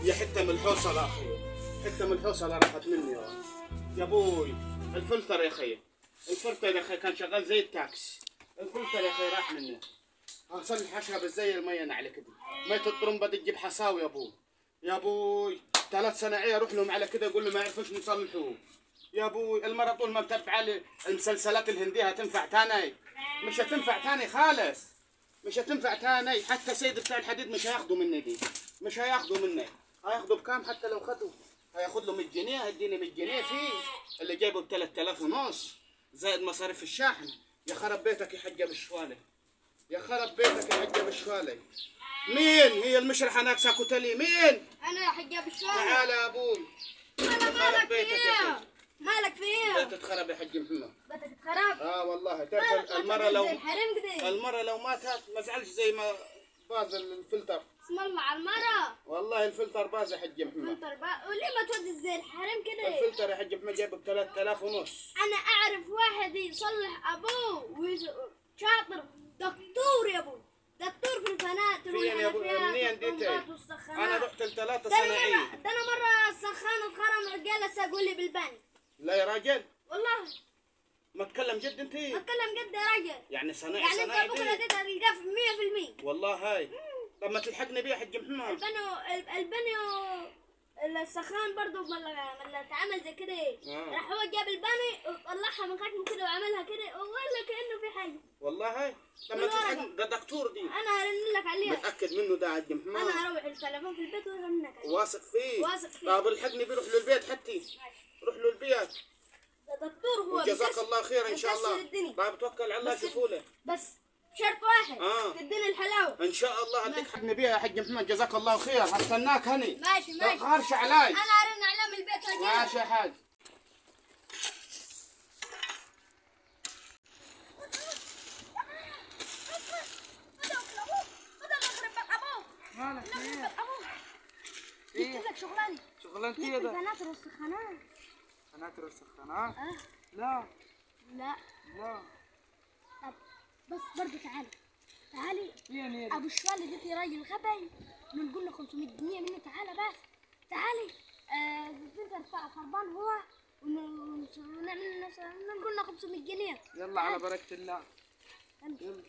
يا حته من الحوصله اخي، حته من الحوصله راحت مني يا ابوي. الفلتر يا اخي، الفلتر يا اخي كان شغال زي التاكس، الفلتر يا اخي راح مني. اصلح اشرب زي الميه على كده، ميه الطرمبه دي تجيب حصاوي يا ابوي. يا ابوي 3 صناعيه اروح لهم على كده اقول لهم ما يعرفوش يصلحوه. يا ابوي المره طول ما متابعه لي المسلسلات الهنديه هتنفع تاني؟ مش هتنفع تاني خالص، مش هتنفع تاني. حتى سيد بتاع الحديد مش هياخدوا مني دي، مش هياخدوا مني. هياخدوا بكام؟ حتى لو خدوا هياخد له 100 جنيه، هيديني 100 جنيه فيه اللي جايبه ب 3000 ونص زائد مصاريف الشاحن. يا خرب بيتك يا حاجه بالشوالي، يا خرب بيتك يا حاجه بالشوالي. مين هي المشرحه هناك ساكوتلي؟ مين؟ انا يا حجاب الشوالي. تعال يا ابوي. انا مالك فيها؟ مالك فيها؟ بيتك خرب يا حج محمد. بيتك خراب؟ والله تعرف المره لو الحريم المره لو ماتت ما زعلش زي ما باظ الفلتر. اسم الله على المرة. والله الفلتر باظ يا حج محمد. الفلتر وليه ما تودي زي الحريم كده؟ الفلتر يا حج محمد جايبه ب 3000 ونص. انا اعرف واحد يصلح ابوه شاطر، دكتور يا ابوي، دكتور في الفنادق فين يا ابو منين ديتي؟ انا رحت ل3 صناعيه. ده انا مره السخان اتخرم جالس اقول لي بالبنك. لا يا راجل والله ما تكلم جد انت؟ اتكلم جد يا راجل. يعني صناعي يعني انت بكره تقدر تلقاه في 100%. والله هاي طب ما تلحقني بيه يا حج محمد. البني السخان برضه لما اتعمل زي كده راح هو جاب البني وطلعها من خشمه كده وعملها كده ولا كانه في حاجه. والله هاي لما تلحقني ده دكتور دي. انا هرن لك عليها. متاكد منه ده حج محمد؟ انا هروح التليفون في البيت وهرن لك عليه. واثق فيه؟ واثق فيه. طب الحقني بيه، روح له البيت حتى، روح له البيت. ده دكتور هو. جزاك الله خير ان شاء الله. طيب توكل على الله شوفوا له. بس شرط واحد تديني الحلاوه ان شاء الله هديك حقني بيها يا حج محمد. جزاك الله خير، هستناك هني. ماشي ما تغارش علي. انا هرن عليه من البيت واجي. ماشي يا حاج. مالك فيه؟ جبت لك شغلانه. شغلانتي ايه ده؟ الفناتر والسخانات. فناتر والسخانات؟ لا لا. طب بس برضه تعالي فين يا ابو الشوالي ده في راجل غبي نقول له 500 جنيه منه. تعالى بس تعالي. الفلتر خربان هو ونعمل نقول له 500 جنيه. يلا على بركة الله. يلا.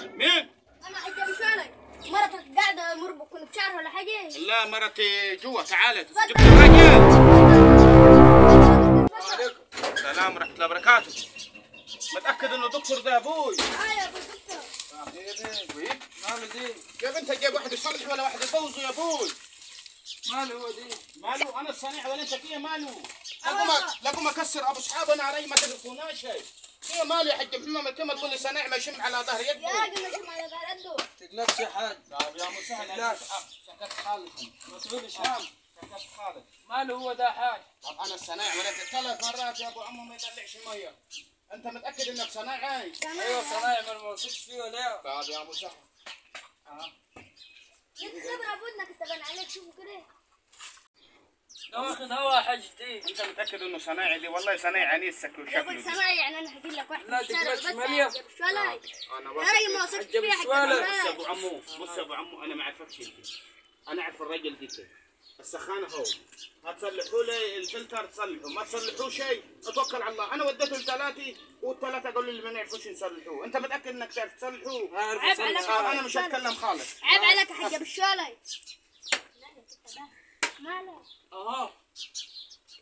مين؟ انا حاج ابو شوالي. مرتك قاعده مربط كنت بشعر ولا حاجه؟ لا مرتي جوا. تعالت اتفضل. جبت الراجل. وعليكم السلام ورحمه الله وبركاته. متاكد انه دكتور ده ابوي؟ يا ابو دكتور. ماله دي؟ يا بنت جايب واحد يصلح ولا واحد يبوظه يا ابوي؟ ماله هو دي؟ ماله انا الصنيع ولا انت كيه ماله؟ لقوم اكسر ابو اصحابنا علي ما تعرفوناش. هي ماله يا حج محمد؟ كما تقول لي صنيع ما يشم على ظهر يده. يا راجل ما يشم على ظهر يده. تقلقش يا حاج. طيب يا مسهل سكت خالص. ما تقولش سكت خالص. ماله هو ده حاج؟ طب انا الصنايع ولدت 3 مرات يا ابو عمو ما يطلعش ميه. انت متاكد انك صنايعي؟ ايوه صنايعي، ما موثقش فيه ولا؟ طب يا مسهل ليك خبره بودنك انت بان عليك. شوفوا كده ده واخد هوا حاجتي. انت متاكد انه صنايعي دي؟ والله صنايعي انيسك يا ابو وشكله. سماعي يعني انا هجيب لك واحد لا في الشارع تقلقش بس ماليه. يا ابو شوالي. انا يا راجل ما وثقتش فيها حتى. بص يا ابو عمو، بص يا ابو عمو، انا ما اعرفكش انت. انا اعرف الراجل ديك السخانه هو. هتصلحوا لي الفلتر تصلحوا، ما تصلحوا شيء اتوكل على الله. انا وديته ل3 والثلاثه قالوا لي ما نعرفوش نصلحوه. انت متاكد انك تعرف تصلحوه؟ عيب عليك. انا مش هتكلم خالص. عيب عليك يا حاج ابو شوالي. مالك؟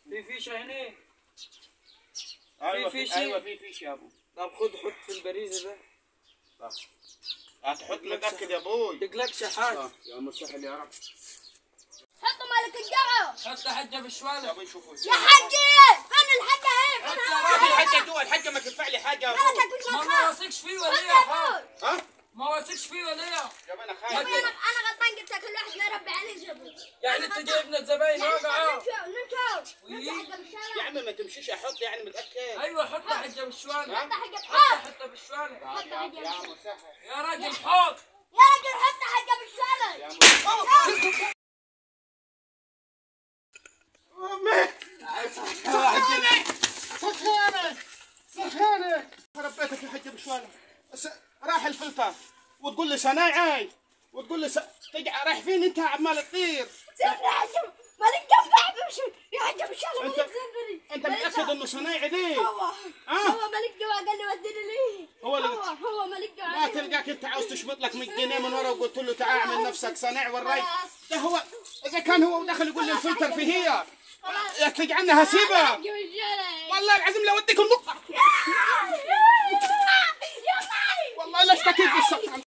في فيشه هنا. ايوه في ايوه في فيش يا ابو. طب خد حط في البريزه ده. هتحط متاكد يا ابوي؟ تقلقش يا حاج. يا مسهل يا رب. حطوا مالك الجمعه. حط حجه بالشوالة. ابوي شوفوا يا حجي فين الحجه هيك؟ الحاجه جوا، الحاجه ما تدفع لي حاجه يا ابوي. مالك مش ما مخاف. واثقش فيه ولا يا حاج؟ ها؟ ما واثقش فيه ولا يا؟ يا انا يا خايف. ابوي انا غلطان جبت كل واحد ما يربي عليه جبل. يعني انت جايبنا الزباين واقعه. يا عم ما تمشيش احط يعني متاكد. ايوه حط حجه بالشوالة. حط حاجه حط بحط. حطه بالشوالة. يا مسهل يا راجل حط. يا راجل حط حاجه بالشوالة. يا مسهل. سخانة خرب بيتك يا حجة بشوالة. راح الفلتر وتقول لي صنايعي وتقول لي رايح فين انت عمال تطير؟ سيبني يا حاج مالك جنب بمشي يا حاج مش انا انت مالك زنبري. انت متاكد انه صنايعي دي؟ هو مالك جوا قال لي وديني ليه؟ هو مالك جوا. ما تلقاك انت عاوز تشبط لك 100 جنيه من ورا وقلت له تعال اعمل نفسك صنيع والراي. ده هو اذا كان هو دخل يقول لي الفلتر في هي يا تجعلنا هسيبها والله العظيم لو اوديك النقطه والله لا اشتكيت بالسكر.